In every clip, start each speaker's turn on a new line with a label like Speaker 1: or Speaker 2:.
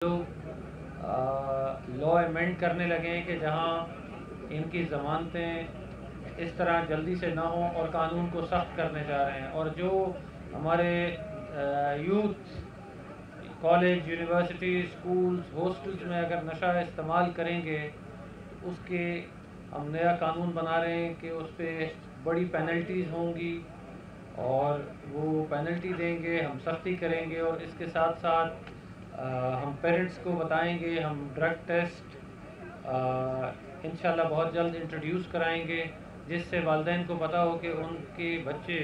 Speaker 1: लोग law amend करने लगे हैं कि जहां इनकी ज़मानतें इस तरह जल्दी से ना हों और कानून को सख्त करने जा रहे हैं। और जो हमारे youth college, university, schools, hostels में अगर नशा इस्तेमाल करेंगे, उसके हम नया कानून बना रहे हैं कि उस पर बड़ी पेनल्टीज़ होंगी और वो पेनल्टी देंगे, हम सख्ती करेंगे। और इसके साथ साथ हम पेरेंट्स को बताएंगे, हम ड्रग टेस्ट इंशाल्लाह बहुत जल्द इंट्रोड्यूस कराएंगे, जिससे वालिदैन को पता हो कि उनके बच्चे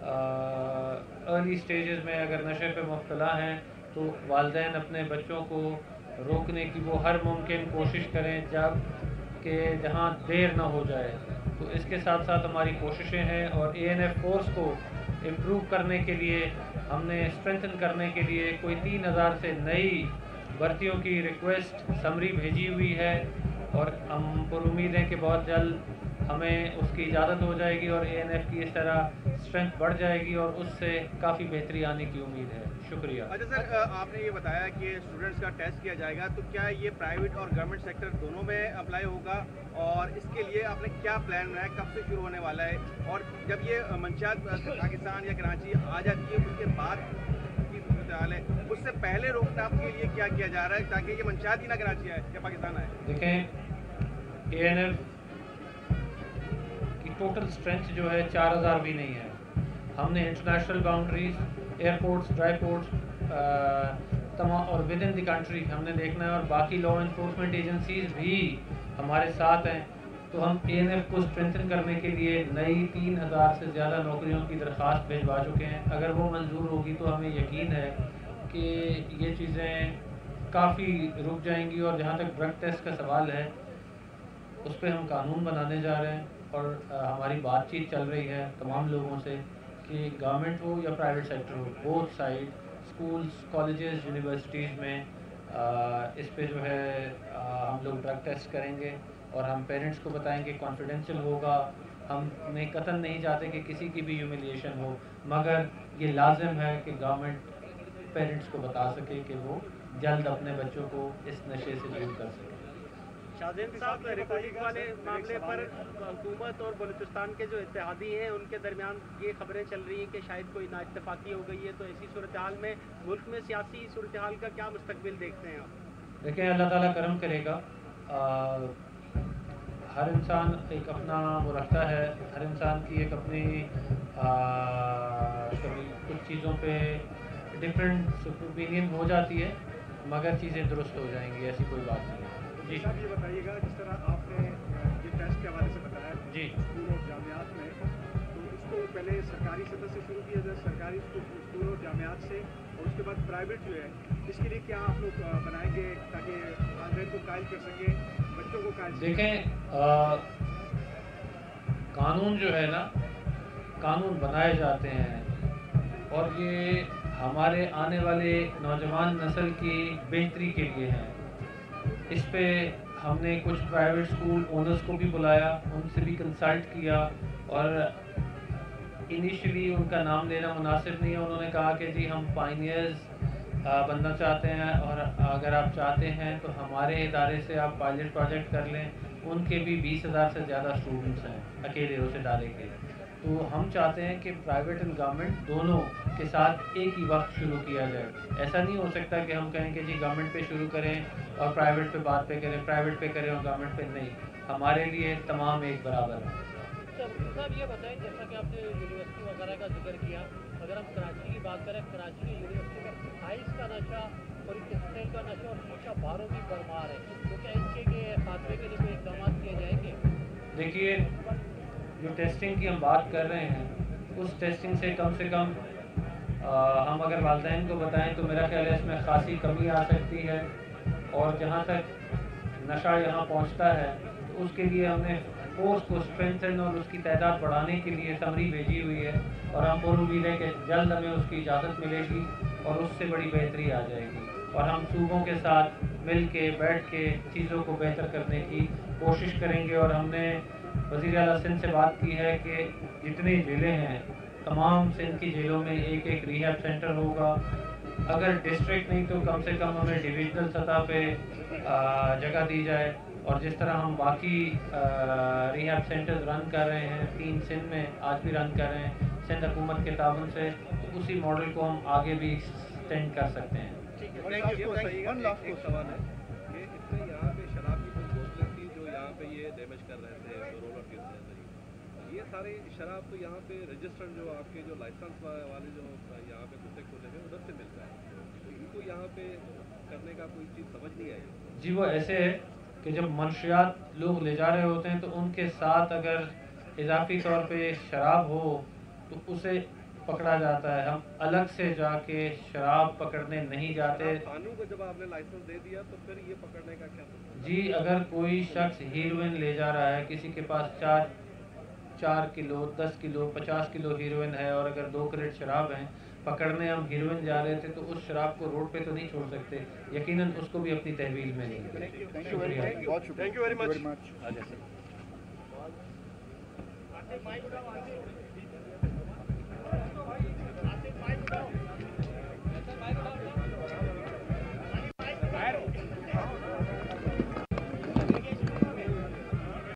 Speaker 1: अर्ली स्टेजेस में अगर नशे पे मुब्तला हैं तो वालिदैन अपने बच्चों को रोकने की वो हर मुमकिन कोशिश करें जब कि जहाँ देर ना हो जाए। तो इसके साथ साथ हमारी कोशिशें हैं और एएनएफ फोर्स को इम्प्रूव करने के लिए, हमने स्ट्रेंथन करने के लिए कोई 3000 से नई भर्तियों की रिक्वेस्ट समरी भेजी हुई है और हम पर उम्मीद है कि बहुत जल्द हमें उसकी इजाज़त हो जाएगी और एएनएफ की इस तरह स्ट्रेंथ बढ़ जाएगी और उससे काफ़ी बेहतरी आने की उम्मीद है। शुक्रिया।
Speaker 2: अच्छा सर, आपने ये बताया कि स्टूडेंट्स का टेस्ट किया जाएगा, तो क्या ये प्राइवेट और गवर्नमेंट सेक्टर दोनों में अप्लाई होगा? और इसके लिए आपने क्या प्लान बनाया, कब से शुरू होने वाला है? और जब ये मंशियात पाकिस्तान या कराची आ जाती है उसके बाद की सूरत हाल है, उससे पहले रोकथाम के लिए क्या किया जा रहा है ताकि ये मंशियात ही ना कराची आए या पाकिस्तान आए?
Speaker 1: देखें, एएनएफ की टोटल स्ट्रेंथ जो है 4000 भी नहीं है। हमने international boundaries, airports, dry ports तमाम और विद इन द कंट्री हमने देखना है और बाकी लॉ इन्फोर्समेंट एजेंसीज भी हमारे साथ हैं। तो हम एएनएफ को स्ट्रेंथन करने के लिए नई 3000 से ज़्यादा नौकरियों की दरख्वास्त भिजवा चुके हैं। अगर वो मंजूर होगी तो हमें यकीन है कि ये चीज़ें काफ़ी रुक जाएंगी। और जहाँ तक ड्रग टेस्ट का सवाल है, उस पर हम कानून बनाने जा रहे हैं और हमारी बातचीत चल रही है तमाम लोगों से कि गवर्नमेंट हो या प्राइवेट सेक्टर हो, both side, schools, colleges, universities में इस पे जो है हम लोग ड्रग टेस्ट करेंगे और हम पेरेंट्स को बताएंगे, कॉन्फिडेंशियल होगा। हम कतन नहीं चाहते कि किसी की भी ह्यूमिलिएशन हो, मगर ये लाजिम है कि गवर्नमेंट पेरेंट्स को बता सके कि वो जल्द अपने बच्चों को इस नशे से दूर कर सके।
Speaker 3: शाहज़ैन साहब, रिकॉर्डिंग वाले मामले पर हुकूमत और बलूचिस्तान के जो इत्तेहादी हैं उनके दरमियान ये खबरें चल रही हैं कि शायद कोई नाइत्तेफाकी हो गई है। तो ऐसी सूरत हाल में मुल्क में सियासी सूरत हाल का क्या मुस्तकबिल देखते हैं आप?
Speaker 1: देखें, अल्लाह ताला करम करेगा। हर इंसान एक अपना वो रखता है, हर इंसान की एक अपनी कभी कुछ चीज़ों पे डिफरेंट ओपिनियन हो जाती है, मगर चीज़ें दुरुस्त हो जाएंगी, ऐसी कोई बात नहीं है। जी
Speaker 2: साहब, ये बताइएगा, जिस तरह आपने ये टेस्ट के हवाले से बताया
Speaker 1: जी,
Speaker 2: स्कूल और जामियात में, तो इसको पहले सरकारी सतह से शुरू किया जाए, सरकारी स्कूल और जामियात से, और उसके बाद प्राइवेट जो है, इसके लिए क्या आप लोग बनाएंगे ताकि वालिदैन को कायल कर सके, बच्चों को कायल?
Speaker 1: देखें, कानून जो है ना, कानून बनाए जाते हैं और ये हमारे आने वाले नौजवान नस्ल की बेहतरी के लिए हैं। इस पे हमने कुछ प्राइवेट स्कूल ओनर्स को भी बुलाया, उनसे भी कंसल्ट किया और इनिशियली उनका नाम लेना मुनासिब नहीं है। उन्होंने कहा कि जी हम पायनियर्स बनना चाहते हैं और अगर आप चाहते हैं तो हमारे इदारे से आप पायलट प्रोजेक्ट कर लें। उनके भी 20,000 से ज़्यादा स्टूडेंट्स हैं अकेले उसे डाले के। तो हम चाहते हैं कि प्राइवेट एंड गवर्नमेंट दोनों के साथ एक ही वक्त शुरू किया जाए। ऐसा नहीं हो सकता कि हम कहें कि जी गवर्नमेंट पे शुरू करें और प्राइवेट पे बाद पे करें, प्राइवेट पे करें और गवर्नमेंट पे नहीं। हमारे लिए तमाम एक बराबर है।
Speaker 3: साहब, ये बताएं, जैसा कि आपने यूनिवर्सिटी वगैरह का जिक्र किया, अगर हम कराची की बात करें, कराची की यूनिवर्सिटी में आइस का नशा और क्रिस्टल का नशा और शीशा बारों की भरमार है, तो क्या इसके खात्मे के लिए कोई इकदाम किए जाएंगे?
Speaker 1: देखिए, जो टेस्टिंग की हम बात कर रहे हैं, उस टेस्टिंग से कम हम अगर वालिदैन को बताएं तो मेरा ख्याल है इसमें खासी कमी आ सकती है। और जहाँ तक नशा यहाँ पहुँचता है तो उसके लिए हमने फोर्स को स्ट्रेंथन और उसकी तादाद बढ़ाने के लिए समरी भेजी हुई है और हम पूरी उम्मीद है कि जल्द हमें उसकी इजाज़त मिलेगी और उससे बड़ी बेहतरी आ जाएगी और हम सूबों के साथ मिल के बैठ के चीज़ों को बेहतर करने की कोशिश करेंगे। और हमने वज़ीर आला सिंध से बात की है कि जितनी जेलें हैं तमाम सिंध की जेलों में एक एक रिहैब सेंटर होगा اگر ڈسٹرکٹ نہیں تو کم سے کم ہمیں ڈویژنل سطح پہ جگہ دی جائے. اور جس طرح ہم باقی ریہیب سینٹرز رن کر رہے ہیں 3 سندھ میں آج بھی رن کر رہے ہیں سندھ حکومت کے تعاون سے, تو اسی ماڈل کو ہم آگے بھی ایکسٹینڈ کر سکتے ہیں.
Speaker 4: ایک سوال ہے کہ اس میں یہاں پہ شراب کی کچھ بوتلیں تھیں جو یہاں پہ یہ ڈیمیج کر رہے تھے رولر کے ذریعے. یہ سارے شراب تو یہاں پہ رجسٹرڈ جو آپ کے جو لائسنس والے جو یہاں پہ کتے کھولے ہوئے ادھر سے ملتا ہے, تو ان کو یہاں پہ کرنے کا کوئی چیز سمجھ نہیں آئی.
Speaker 1: جی وہ ایسے ہے کہ جب منشیات لوگ لے جا رہے ہوتے ہیں تو ان کے ساتھ اگر اضافی طور پہ شراب ہو تو اسے پکڑا جاتا ہے. ہم الگ سے جا کے شراب پکڑنے نہیں جاتے.
Speaker 4: قانون کو جب آپ نے لائسنس دے دیا تو پھر یہ پکڑنے کا کیا مطلب؟
Speaker 1: جی اگر کوئی شخص ہیروئن لے جا رہا ہے, کسی کے پاس 4 کلو 10 کلو 50 کلو ہیروئن ہے اور اگر 2 کریٹ شراب ہیں, پکڑنے ہم ہیروئن جا رہے تھے تو اس شراب کو روڈ پہ تو نہیں چھوڑ سکتے, یقیناً اس کو بھی اپنی تحویل میں نہیں.
Speaker 2: Thank you very much.
Speaker 3: Thank you.